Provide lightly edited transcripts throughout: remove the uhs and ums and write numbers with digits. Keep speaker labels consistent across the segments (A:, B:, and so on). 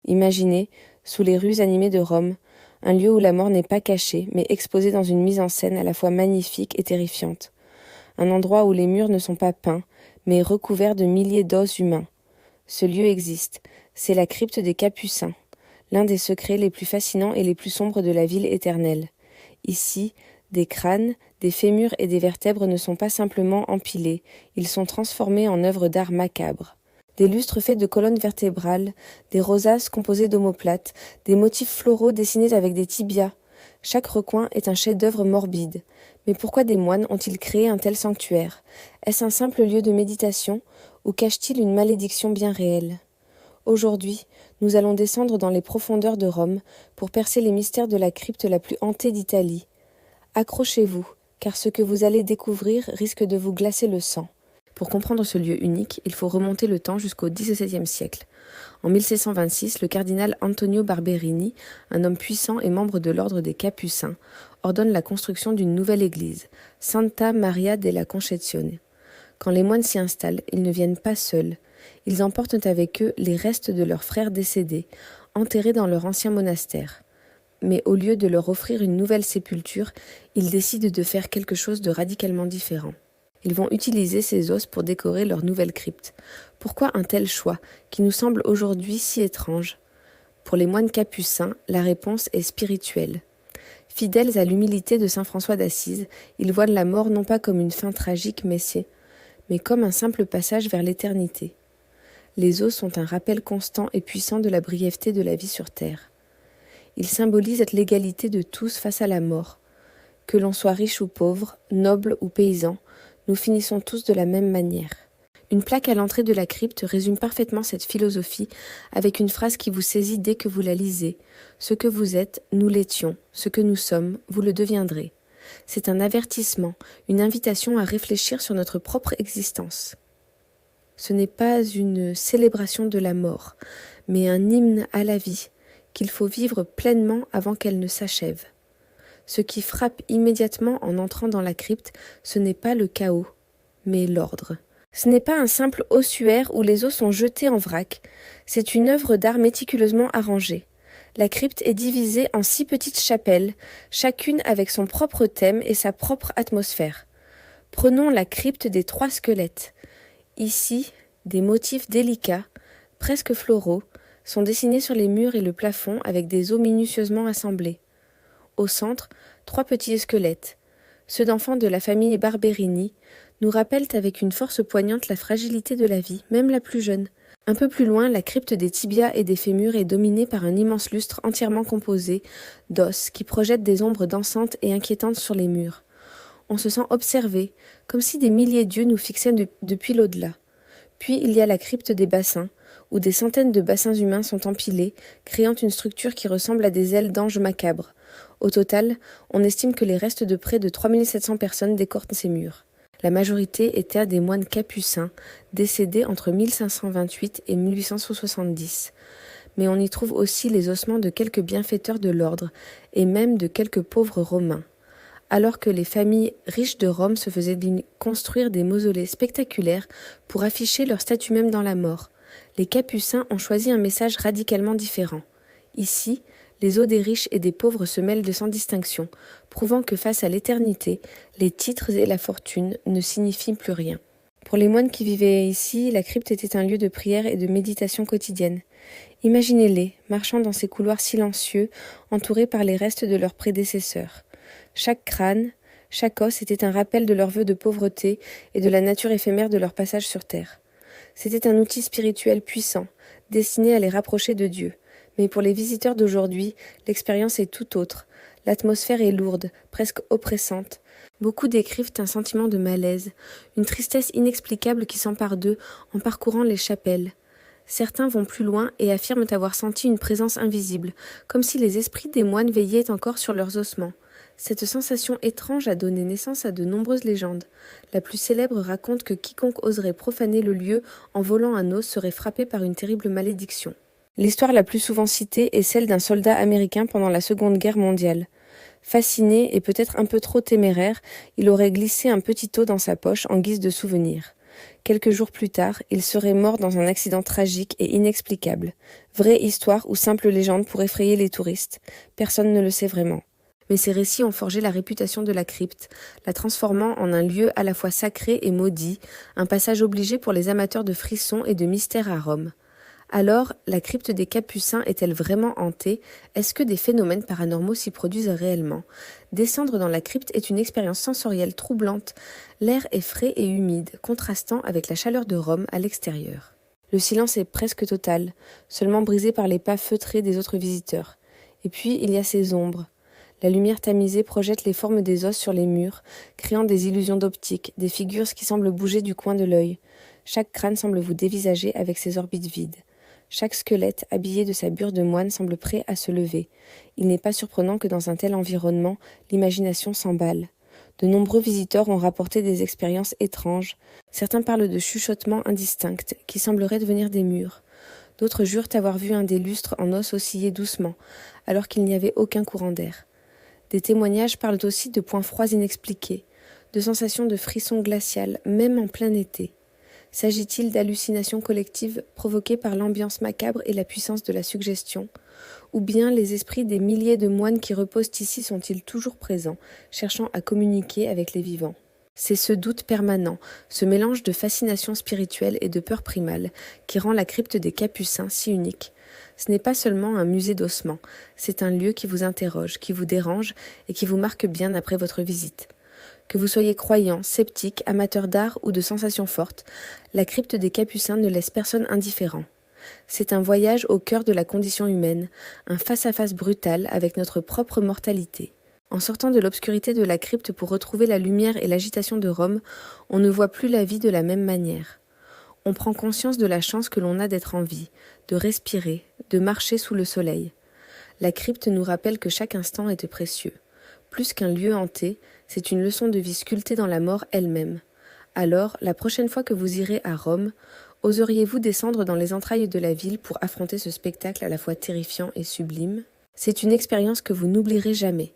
A: Imaginez, sous les rues animées de Rome, un lieu où la mort n'est pas cachée, mais exposée dans une mise en scène à la fois magnifique et terrifiante. Un endroit où les murs ne sont pas peints, mais recouverts de milliers d'os humains. Ce lieu existe, c'est la crypte des Capucins, l'un des secrets les plus fascinants et les plus sombres de la ville éternelle. Ici, des crânes, des fémurs et des vertèbres ne sont pas simplement empilés, ils sont transformés en œuvres d'art macabre. Des lustres faits de colonnes vertébrales, des rosaces composées d'omoplates, des motifs floraux dessinés avec des tibias. Chaque recoin est un chef-d'œuvre morbide. Mais pourquoi des moines ont-ils créé un tel sanctuaire? Est-ce un simple lieu de méditation ou cache-t-il une malédiction bien réelle? Aujourd'hui, nous allons descendre dans les profondeurs de Rome pour percer les mystères de la crypte la plus hantée d'Italie. Accrochez-vous, car ce que vous allez découvrir risque de vous glacer le sang. Pour comprendre ce lieu unique, il faut remonter le temps jusqu'au XVIIe siècle. En 1626, le cardinal Antonio Barberini, un homme puissant et membre de l'ordre des Capucins, ordonne la construction d'une nouvelle église, Santa Maria della Concezione. Quand les moines s'y installent, ils ne viennent pas seuls. Ils emportent avec eux les restes de leurs frères décédés, enterrés dans leur ancien monastère. Mais au lieu de leur offrir une nouvelle sépulture, ils décident de faire quelque chose de radicalement différent. Ils vont utiliser ces os pour décorer leur nouvelle crypte. Pourquoi un tel choix, qui nous semble aujourd'hui si étrange? Pour les moines capucins, la réponse est spirituelle. Fidèles à l'humilité de saint François d'Assise, ils voient la mort non pas comme une fin tragique mais comme un simple passage vers l'éternité. Les os sont un rappel constant et puissant de la brièveté de la vie sur terre. Ils symbolisent l'égalité de tous face à la mort. Que l'on soit riche ou pauvre, noble ou paysan, nous finissons tous de la même manière. Une plaque à l'entrée de la crypte résume parfaitement cette philosophie avec une phrase qui vous saisit dès que vous la lisez. Ce que vous êtes, nous l'étions. Ce que nous sommes, vous le deviendrez. C'est un avertissement, une invitation à réfléchir sur notre propre existence. Ce n'est pas une célébration de la mort, mais un hymne à la vie, qu'il faut vivre pleinement avant qu'elle ne s'achève. Ce qui frappe immédiatement en entrant dans la crypte, ce n'est pas le chaos, mais l'ordre. Ce n'est pas un simple ossuaire où les os sont jetés en vrac, c'est une œuvre d'art méticuleusement arrangée. La crypte est divisée en 6 petites chapelles, chacune avec son propre thème et sa propre atmosphère. Prenons la crypte des 3 squelettes. Ici, des motifs délicats, presque floraux, sont dessinés sur les murs et le plafond avec des os minutieusement assemblés. Au centre, 3 petits squelettes. Ceux d'enfants de la famille Barberini nous rappellent avec une force poignante la fragilité de la vie, même la plus jeune. Un peu plus loin, la crypte des tibias et des fémurs est dominée par un immense lustre entièrement composé d'os qui projette des ombres dansantes et inquiétantes sur les murs. On se sent observé, comme si des milliers d'yeux nous fixaient depuis l'au-delà. Puis il y a la crypte des bassins, où des centaines de bassins humains sont empilés, créant une structure qui ressemble à des ailes d'anges macabres. Au total, on estime que les restes de près de 3700 personnes décorent ces murs. La majorité étaient des moines capucins, décédés entre 1528 et 1870. Mais on y trouve aussi les ossements de quelques bienfaiteurs de l'ordre, et même de quelques pauvres romains. Alors que les familles riches de Rome se faisaient construire des mausolées spectaculaires pour afficher leur statut même dans la mort, les Capucins ont choisi un message radicalement différent. Ici, les os des riches et des pauvres se mêlent de sans distinction, prouvant que face à l'éternité, les titres et la fortune ne signifient plus rien. Pour les moines qui vivaient ici, la crypte était un lieu de prière et de méditation quotidienne. Imaginez-les, marchant dans ces couloirs silencieux, entourés par les restes de leurs prédécesseurs. Chaque crâne, chaque os était un rappel de leurs vœux de pauvreté et de la nature éphémère de leur passage sur terre. C'était un outil spirituel puissant, destiné à les rapprocher de Dieu. Mais pour les visiteurs d'aujourd'hui, l'expérience est tout autre. L'atmosphère est lourde, presque oppressante. Beaucoup décrivent un sentiment de malaise, une tristesse inexplicable qui s'empare d'eux en parcourant les chapelles. Certains vont plus loin et affirment avoir senti une présence invisible, comme si les esprits des moines veillaient encore sur leurs ossements. Cette sensation étrange a donné naissance à de nombreuses légendes. La plus célèbre raconte que quiconque oserait profaner le lieu en volant un os serait frappé par une terrible malédiction. L'histoire la plus souvent citée est celle d'un soldat américain pendant la Seconde Guerre mondiale. Fasciné et peut-être un peu trop téméraire, il aurait glissé un petit os dans sa poche en guise de souvenir. Quelques jours plus tard, il serait mort dans un accident tragique et inexplicable. Vraie histoire ou simple légende pour effrayer les touristes. Personne ne le sait vraiment. Mais ces récits ont forgé la réputation de la crypte, la transformant en un lieu à la fois sacré et maudit, un passage obligé pour les amateurs de frissons et de mystères à Rome. Alors, la crypte des Capucins est-elle vraiment hantée? Est-ce que des phénomènes paranormaux s'y produisent réellement? Descendre dans la crypte est une expérience sensorielle troublante. L'air est frais et humide, contrastant avec la chaleur de Rome à l'extérieur. Le silence est presque total, seulement brisé par les pas feutrés des autres visiteurs. Et puis, il y a ces ombres. La lumière tamisée projette les formes des os sur les murs, créant des illusions d'optique, des figures qui semblent bouger du coin de l'œil. Chaque crâne semble vous dévisager avec ses orbites vides. Chaque squelette, habillé de sa bure de moine, semble prêt à se lever. Il n'est pas surprenant que dans un tel environnement, l'imagination s'emballe. De nombreux visiteurs ont rapporté des expériences étranges. Certains parlent de chuchotements indistincts, qui sembleraient devenir des murs. D'autres jurent avoir vu un des lustres en os osciller doucement, alors qu'il n'y avait aucun courant d'air. Des témoignages parlent aussi de points froids inexpliqués, de sensations de frissons glaciales, même en plein été. S'agit-il d'hallucinations collectives provoquées par l'ambiance macabre et la puissance de la suggestion? Ou bien les esprits des milliers de moines qui reposent ici sont-ils toujours présents, cherchant à communiquer avec les vivants? C'est ce doute permanent, ce mélange de fascination spirituelle et de peur primale, qui rend la crypte des Capucins si unique. Ce n'est pas seulement un musée d'ossements, c'est un lieu qui vous interroge, qui vous dérange et qui vous marque bien après votre visite. Que vous soyez croyant, sceptique, amateur d'art ou de sensations fortes, la crypte des Capucins ne laisse personne indifférent. C'est un voyage au cœur de la condition humaine, un face-à-face brutal avec notre propre mortalité. En sortant de l'obscurité de la crypte pour retrouver la lumière et l'agitation de Rome, on ne voit plus la vie de la même manière. On prend conscience de la chance que l'on a d'être en vie, de respirer, de marcher sous le soleil. La crypte nous rappelle que chaque instant est précieux. Plus qu'un lieu hanté, c'est une leçon de vie sculptée dans la mort elle-même. Alors, la prochaine fois que vous irez à Rome, oseriez-vous descendre dans les entrailles de la ville pour affronter ce spectacle à la fois terrifiant et sublime? C'est une expérience que vous n'oublierez jamais.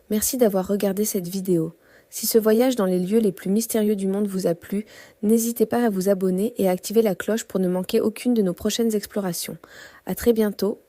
A: Merci d'avoir regardé cette vidéo. Si ce voyage dans les lieux les plus mystérieux du monde vous a plu, n'hésitez pas à vous abonner et à activer la cloche pour ne manquer aucune de nos prochaines explorations. À très bientôt